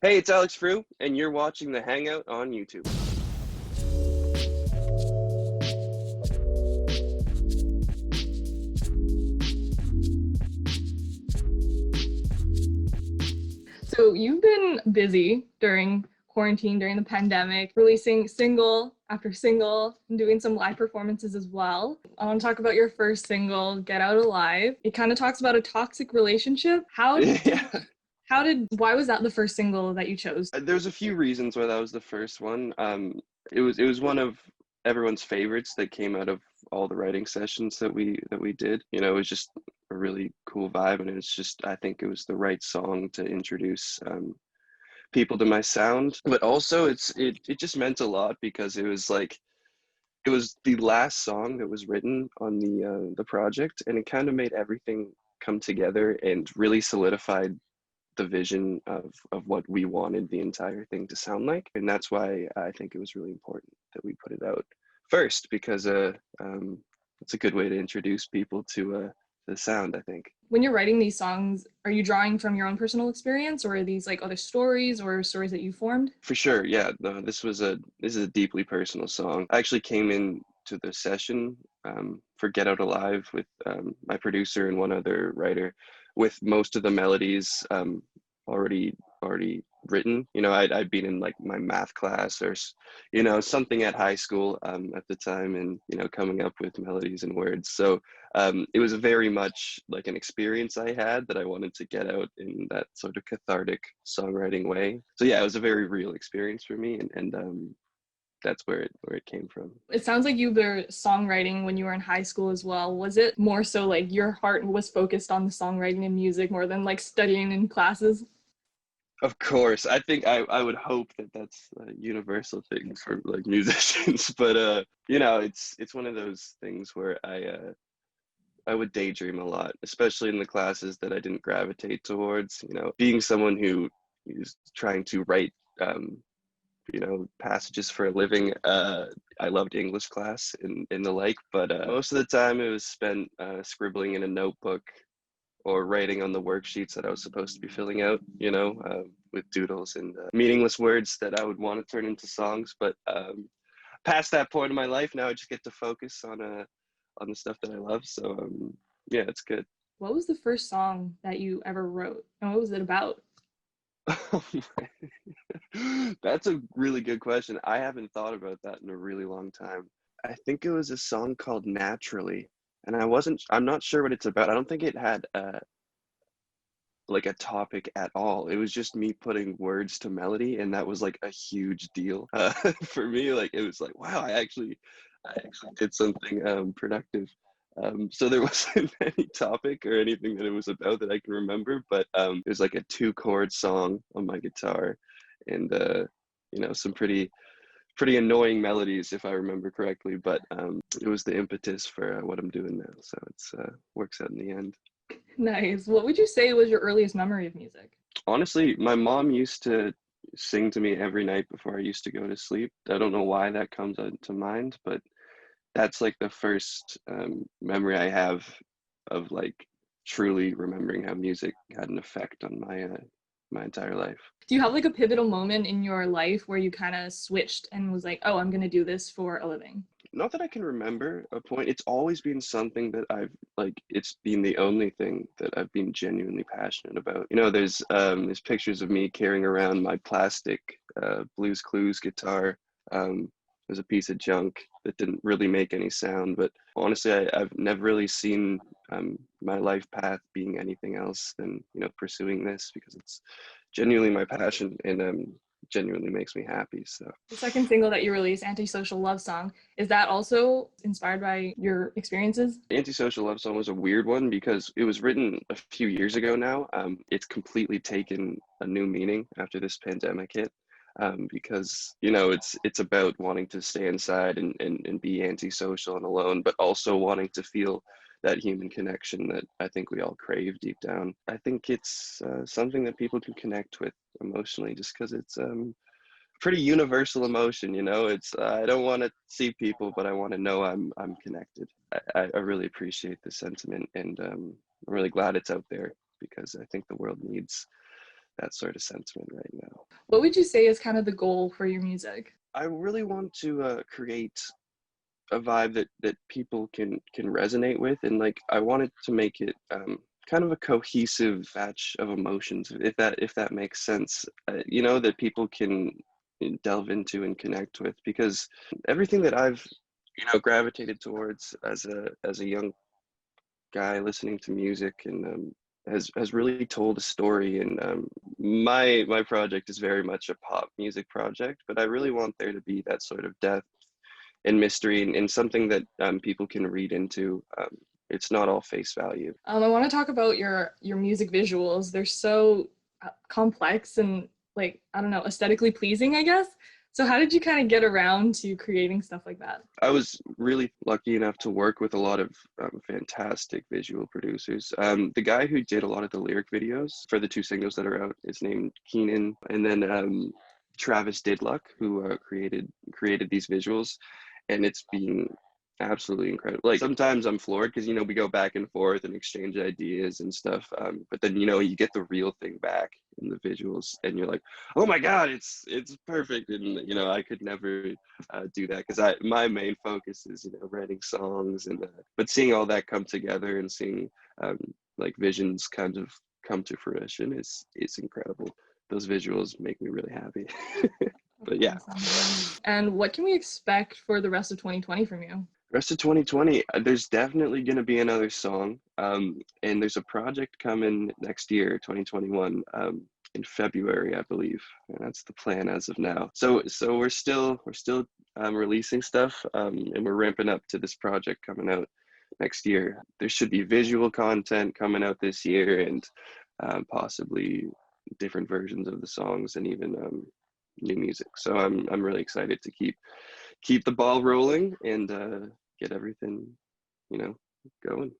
Hey, it's Alex Frew, and you're watching the Hangout on YouTube. So you've been busy during quarantine, during the pandemic, releasing single after single and doing some live performances as well. I want to talk about your first single, Get Out Alive. It kind of talks about a toxic relationship. Yeah, Why was that the first single that you chose? there's a few reasons why that was the first one. It was one of everyone's favorites that came out of all the writing sessions that we did. It was just a really cool vibe, and it's just I think it was the right song to introduce people to my sound. But also, it just meant a lot because it was the last song that was written on the project, and it kind of made everything come together and really solidified the vision of what we wanted the entire thing to sound like. And that's why I think it was really important that we put it out first, because it's a good way to introduce people to the sound, I think. When you're writing these songs, are you drawing from your own personal experience, or are these like other stories or stories that you formed? For sure, yeah. No, this is a deeply personal song. I actually came in to the session for Get Out Alive with my producer and one other writer, with most of the melodies already written. I'd been in like my math class or something at high school at the time, and coming up with melodies and words. So it was very much like an experience I had that I wanted to get out in that sort of cathartic songwriting way. So yeah, it was a very real experience for me, and that's where it came from. It sounds like you were songwriting when you were in high school as well. Was it more so like your heart was focused on the songwriting and music more than like studying in classes? Of course, I think I would hope that that's a universal thing for like musicians, but it's one of those things where I would daydream a lot, especially in the classes that I didn't gravitate towards. Being someone who is trying to write passages for a living. I loved English class and the like, but most of the time it was spent scribbling in a notebook or writing on the worksheets that I was supposed to be filling out, with doodles and meaningless words that I would want to turn into songs. But past that point in my life, now I just get to focus on the stuff that I love. So yeah, it's good. What was the first song that you ever wrote, and what was it about? That's a really good question. I haven't thought about that in a really long time. I think it was a song called Naturally, and I'm not sure what it's about. I don't think it had like a topic at all. It was just me putting words to melody, and that was like a huge deal for me. Like it was like, wow, I actually did something productive. So there wasn't any topic or anything that it was about that I can remember, but it was like a two-chord song on my guitar, and some pretty annoying melodies if I remember correctly. But it was the impetus for what I'm doing now. So it's works out in the end. Nice. What would you say was your earliest memory of music? Honestly, my mom used to sing to me every night before I used to go to sleep. I don't know why that comes to mind, but that's like the first memory I have of like truly remembering how music had an effect on my entire life. Do you have like a pivotal moment in your life where you kind of switched and was like, oh, I'm going to do this for a living? Not that I can remember a point. It's always been something that it's been the only thing that I've been genuinely passionate about. There's pictures of me carrying around my plastic Blues Clues guitar. It was a piece of junk that didn't really make any sound, but honestly, I've never really seen my life path being anything else than pursuing this, because it's genuinely my passion, and genuinely makes me happy. So The second single that you released, AntiSocial Love Song, is that also inspired by your experiences? AntiSocial Love Song was a weird one because it was written a few years ago now. It's completely taken a new meaning after this pandemic hit, because it's about wanting to stay inside and be antisocial and alone, but also wanting to feel that human connection that I think we all crave deep down. I think it's something that people can connect with emotionally, just because it's pretty universal emotion. It's I don't want to see people, but I want to know I'm connected. I really appreciate the sentiment, and I'm really glad it's out there, because I think the world that sort of sentiment right now. What would you say is kind of the goal for your music? I really want to create a vibe that people can resonate with, and like I wanted to make it kind of a cohesive batch of emotions, if that makes sense. You know, that people can delve into and connect with, because everything that I've, you know, gravitated towards as a young guy listening to music, and has really told a story. And my project is very much a pop music project, but I really want there to be that sort of depth and mystery, and something that people can read into. It's not all face value. I want to talk about your music visuals. They're so complex and, like, I don't know, aesthetically pleasing, I guess. So how did you kind of get around to creating stuff like that? I was really lucky enough to work with a lot of fantastic visual producers. The guy who did a lot of the lyric videos for the two singles that are out is named Keenan, and then Travis Didluck, who created these visuals, and it's been absolutely incredible. Like sometimes I'm floored because, you know, we go back and forth and exchange ideas and stuff, but then, you know, you get the real thing back in the visuals, and you're like, oh my god, it's perfect. And, you know, I could never do that, because my main focus is, you know, writing songs, and but seeing all that come together and seeing like visions kind of come to fruition is incredible. Those visuals make me really happy. But yeah. And what can we expect for the rest of 2020 from you? Rest of 2020, there's definitely going to be another song. And there's a project coming next year, 2021, in February, I believe. And that's the plan as of now. So we're still releasing stuff, and we're ramping up to this project coming out next year. There should be visual content coming out this year, and possibly different versions of the songs, and even new music. So I'm really excited to keep the ball rolling, and get everything, you know, going.